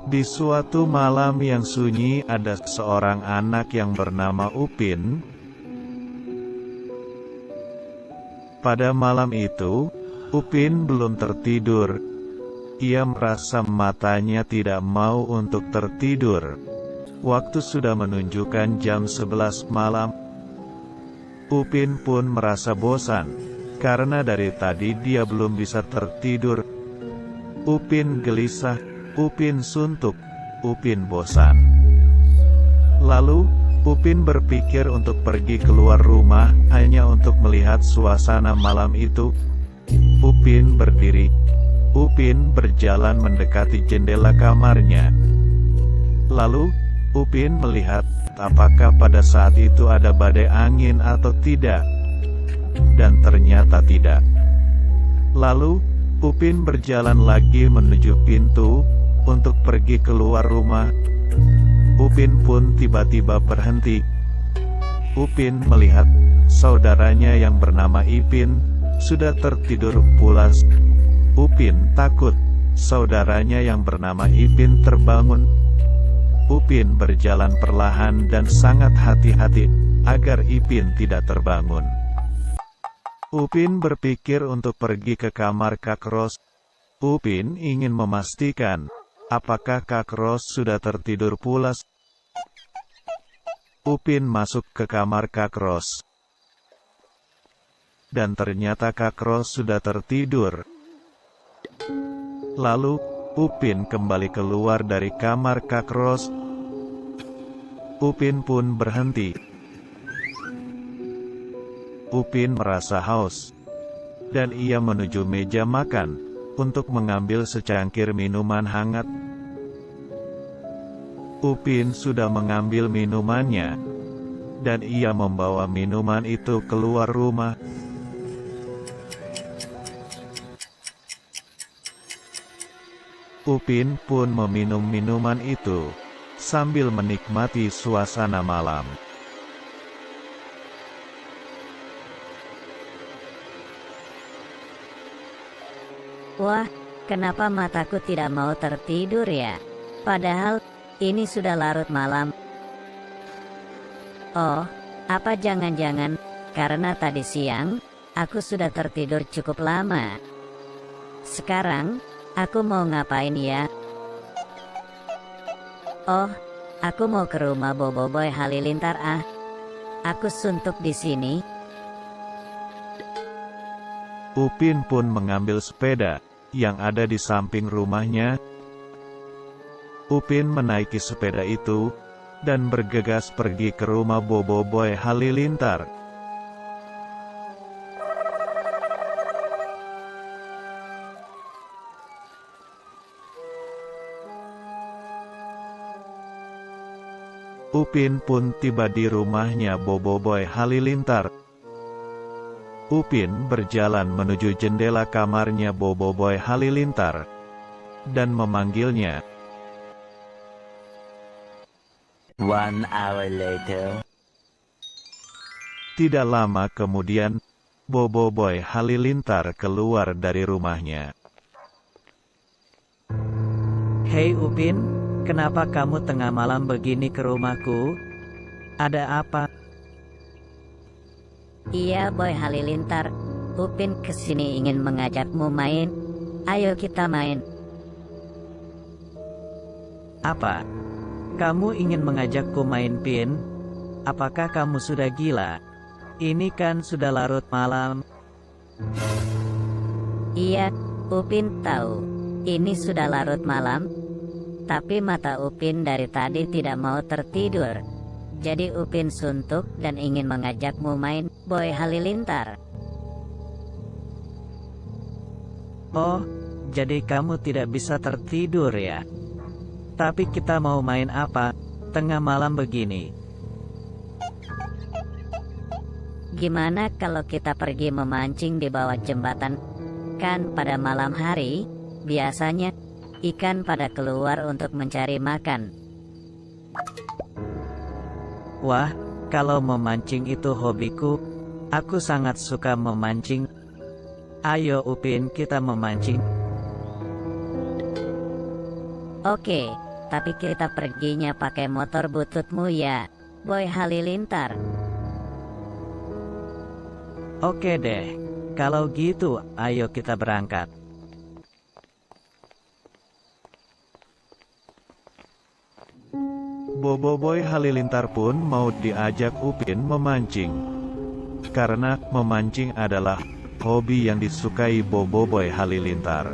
Di suatu malam yang sunyi ada seorang anak yang bernama Upin. Pada malam itu, Upin belum tertidur. Ia merasa matanya tidak mau untuk tertidur. Waktu sudah menunjukkan jam 11 malam. Upin pun merasa bosan, karena dari tadi dia belum bisa tertidur. Upin gelisah, Upin suntuk, Upin bosan. Lalu, Upin berpikir untuk pergi keluar rumah, hanya untuk melihat suasana malam itu. Upin berdiri. Upin berjalan mendekati jendela kamarnya. Lalu, Upin melihat, apakah pada saat itu ada badai angin atau tidak. Dan ternyata tidak. Lalu, Upin berjalan lagi menuju pintu, untuk pergi keluar rumah. Upin pun tiba-tiba berhenti. Upin melihat, saudaranya yang bernama Ipin, sudah tertidur pulas. Upin takut, saudaranya yang bernama Ipin terbangun. Upin berjalan perlahan dan sangat hati-hati, agar Ipin tidak terbangun. Upin berpikir untuk pergi ke kamar Kak Ros. Upin ingin memastikan, apakah Kak Ros sudah tertidur pulas. Upin masuk ke kamar Kak Ros. Dan ternyata Kak Ros sudah tertidur. Lalu, Upin kembali keluar dari kamar Kak Ros. Upin pun berhenti. Upin merasa haus. Dan ia menuju meja makan, untuk mengambil secangkir minuman hangat. Upin sudah mengambil minumannya. Dan ia membawa minuman itu keluar rumah. Upin pun meminum minuman itu, sambil menikmati suasana malam. Wah, kenapa mataku tidak mau tertidur ya? Padahal, ini sudah larut malam. Oh, apa jangan-jangan, karena tadi siang, aku sudah tertidur cukup lama. Sekarang, aku mau ngapain ya? Oh, aku mau ke rumah Boboiboy Halilintar ah. Aku suntuk di sini. Upin pun mengambil sepeda, yang ada di samping rumahnya. Upin menaiki sepeda itu, dan bergegas pergi ke rumah Boboiboy Halilintar. Upin pun tiba di rumahnya Boboiboy Halilintar. Upin berjalan menuju jendela kamarnya Boboiboy Halilintar, dan memanggilnya. 1 hour later. Tidak lama kemudian, Boboiboy Halilintar keluar dari rumahnya. Hei Upin, kenapa kamu tengah malam begini ke rumahku? Ada apa? Iya Boy Halilintar, Upin kesini ingin mengajakmu main. Ayo kita main. Apa? Kamu ingin mengajakku main Pin? Apakah kamu sudah gila? Ini kan sudah larut malam. Iya, Upin tahu. Ini sudah larut malam. Tapi mata Upin dari tadi tidak mau tertidur. Jadi Upin suntuk dan ingin mengajakmu main, Boy Halilintar. Oh, jadi kamu tidak bisa tertidur ya? Tapi kita mau main apa, tengah malam begini? Gimana kalau kita pergi memancing di bawah jembatan? Kan pada malam hari, biasanya, ikan pada keluar untuk mencari makan. Wah, kalau memancing itu hobiku. Aku sangat suka memancing. Ayo Upin, kita memancing. Oke, tapi kita perginya pakai motor bututmu ya, Boy Halilintar. Oke deh, kalau gitu ayo kita berangkat. Bobo Boy Halilintar pun mau diajak Upin memancing. Karena memancing adalah hobi yang disukai Bobo Boy Halilintar.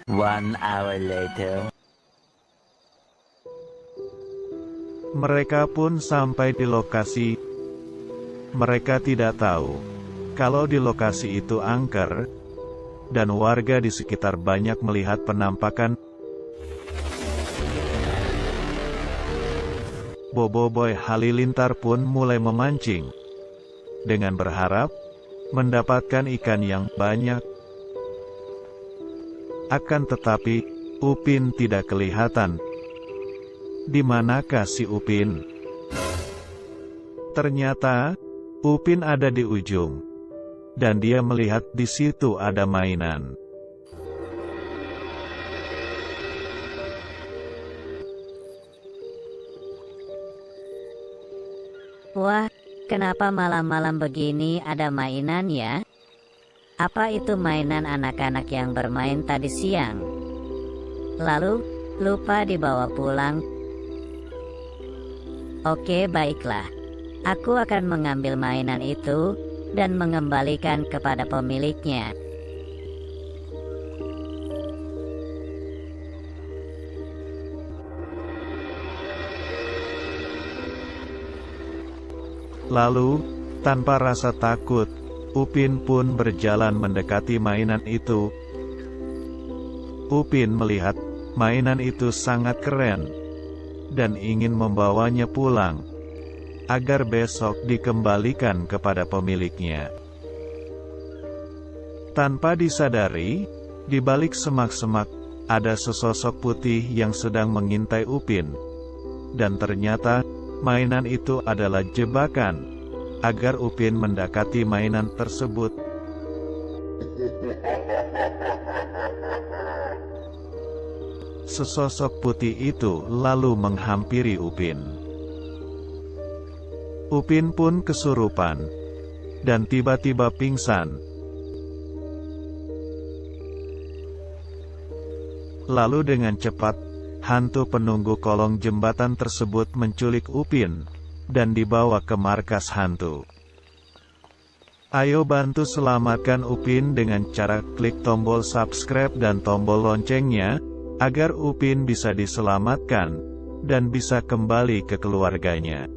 1 hour later. Mereka pun sampai di lokasi. Mereka tidak tahu kalau di lokasi itu angker, dan warga di sekitar banyak melihat penampakan Bobo Boy Halilintar pun mulai memancing, dengan berharap mendapatkan ikan yang banyak. Akan tetapi, Upin tidak kelihatan. Di manakah si Upin? Ternyata, Upin ada di ujung, dan dia melihat di situ ada mainan. Wah, kenapa malam-malam begini ada mainan ya? Apa itu mainan anak-anak yang bermain tadi siang? Lalu, lupa dibawa pulang. Oke, baiklah. Aku akan mengambil mainan itu dan mengembalikan kepada pemiliknya. Lalu, tanpa rasa takut, Upin pun berjalan mendekati mainan itu. Upin melihat mainan itu sangat keren, dan ingin membawanya pulang, agar besok dikembalikan kepada pemiliknya. Tanpa disadari, di balik semak-semak, ada sesosok putih yang sedang mengintai Upin. Dan ternyata, mainan itu adalah jebakan, agar Upin mendekati mainan tersebut. Sesosok putih itu lalu menghampiri Upin. Upin pun kesurupan, dan tiba-tiba pingsan. Lalu dengan cepat, hantu penunggu kolong jembatan tersebut menculik Upin, dan dibawa ke markas hantu. Ayo bantu selamatkan Upin dengan cara klik tombol subscribe dan tombol loncengnya, agar Upin bisa diselamatkan, dan bisa kembali ke keluarganya.